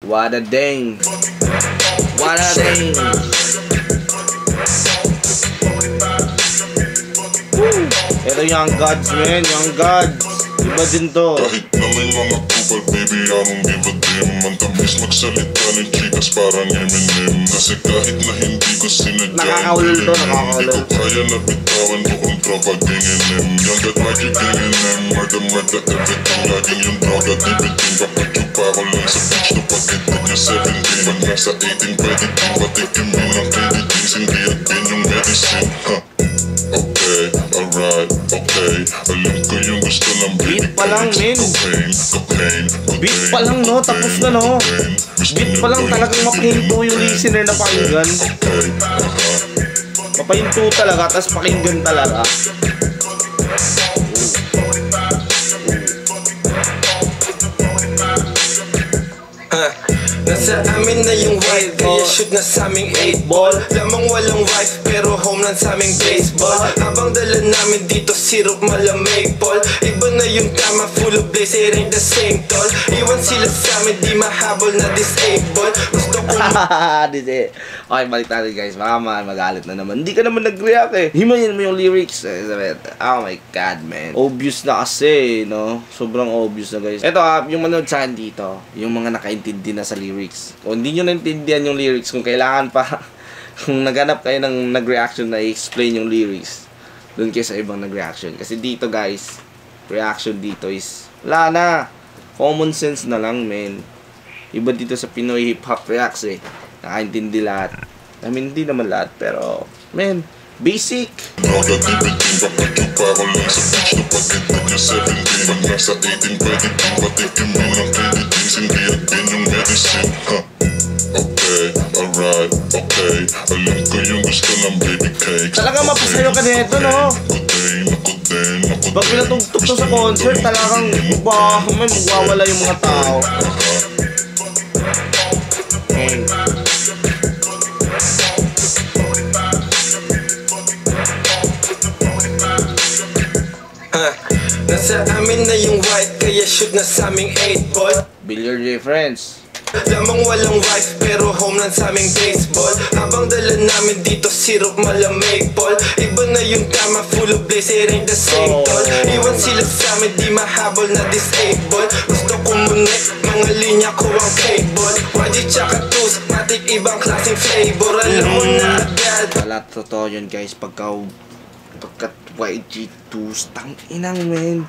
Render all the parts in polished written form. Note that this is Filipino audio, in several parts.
What a dang. What a dang. Ito Young Gods, man. Young Gods. Iba din to. Kahit na may mga kupal, baby, I don't give a damn. Ang tamis magsalita ng chicas parang Eminem. Kasi kahit na hindi ko sinadya, nakakaulol to, nakakaulol. hindi ko kaya na bitawan bukong tropa gang NM. Young God magic gang NM. Murder everything. Laging yung droga dibitin. Papadyo pa ako lang sa beach to pag-itig niya 17. Pag nasa 18 pwede din patikim yun ang candy things. Hindi agin yung medicine. Okay, alright, okay. Alam ko yung gusto ng baby. Beat pa lang, men. Beat pa lang, no? Tapos na, no? Beat pa lang talagang mapahinto yung listener na pakinggan. Mapahinto talaga, tas pakinggan talaga. Nasa amin na yung wife, kaya shoot na sa aming 8-ball. Lamang walang wife, pero home lang sa aming baseball. Habang dala namin dito, syrup malamig, Paul. Iba na yung tama, full of blaze, it ain't the same tol. Iwan sila sa amin, di mahabol na disable. Gusto ko Okay, balik natin guys. Baka magalit na naman. Hindi ka naman nag-react eh. Himayin mo yung lyrics. Oh my god, man. Obvious na kasi, no? Sobrang obvious na guys. Ito yung manood sa akin dito, yung mga nakaintindi na sa lyrics. Kung hindi nyo naintindihan yung lyrics, kung kailangan pa, kung naghanap kayo ng nag-reaction na i-explain yung lyrics, doon kayo sa ibang nag-reaction. Kasi dito guys, reaction dito is, wala na. Common sense na lang, men. Iba dito sa Pinoy hip-hop reacts eh. Nakaintindi lahat. I mean, hindi naman lahat, pero, men, basic. Droga dibitin, papadyo pa ako lang sa beach to pag-itig niya 17. Pag nasa 18 pwede din patikim yun ang candy things. Hindi agin yung medicine. Okay, alright, okay. Alam ko yung gusto ng baby cakes. Talagang mapasayo ka nito, no? Pag pinatugtog to sa concert, talagang magwawala yung mga tao. Nasa amin na yung white, kaya shoot na sa aming 8-ball. Billiard friends. Lamang walang wife, pero home lang sa aming baseball. Habang dala namin dito, syrup malamig, Paul. Iba na yung tama, full of blaze, it ain't the same tol. Iwan sila sa amin, di mahabol na disable. Gusto ko munik, mga linya ko ang cable. YG tsaka tus, matik ibang klaseng flavor. Alam mo na agad. Wala, totoo yun guys. Pagka YG tus, tang inang men.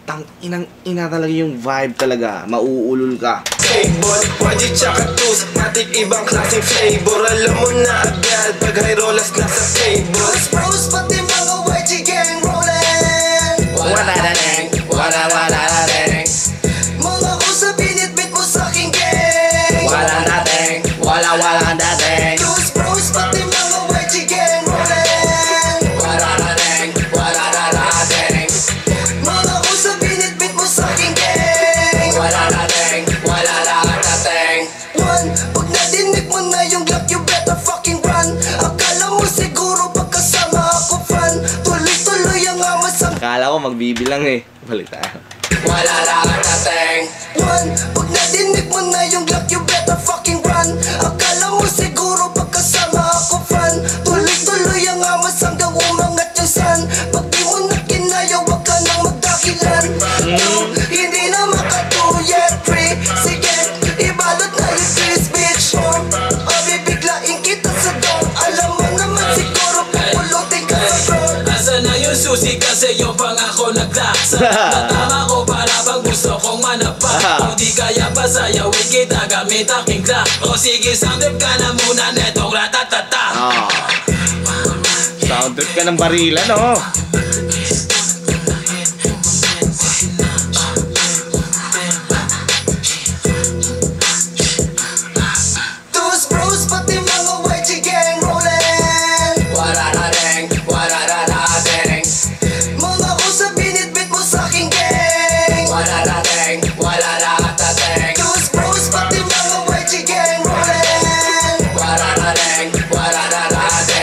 Tang inang ina talaga yung vibe talaga. Mauulol ka. Cable, YG tsaka tus, matik ibang klaseng flavor. Alam mo na agad, pag high rollers nasa table. Bros, pati mga YG gang rollin'. Wala na deng, wala na deng. Mga kusa binitbit mo sa'king gang. Wala na deng, wala na deng. Bros, pati mga YG gang rollin'. Wala na deng, wala na deng. Mga kusa binitbit mo sa'king gang. Wala na deng, wala na deng. One, pag nadinig mo na yung Glock, you better fucking run. Akala mo siguro pagkasama ako fan. Tuloy-tuloy ang amas ang Akala ko magbibilang eh. Balik tayo. wala na deng. One, pag nadinig mo na yung Glock, you better fucking run. Akala mo siguro pagkasama ako fan. Tuloy-tuloy ang amas hanggang umangat yung sun. Pag di mo na kinaya, wag ka nang magdakilan. Hindi na makatuyet, free. Sige, ibalot na yung twist, bitch. O bibiglain kita sa dog. Alam mo naman siguro pupulutin ka sa road. Asa na yung susi kasi yung pangako naglaksa. Natama ko para bang gusto kong manapa. Kung di kaya pa sayawin kita gamit aking Glock. O sige, soundtrip ka na muna netong ratatata. Sound trip ka ng barila, no?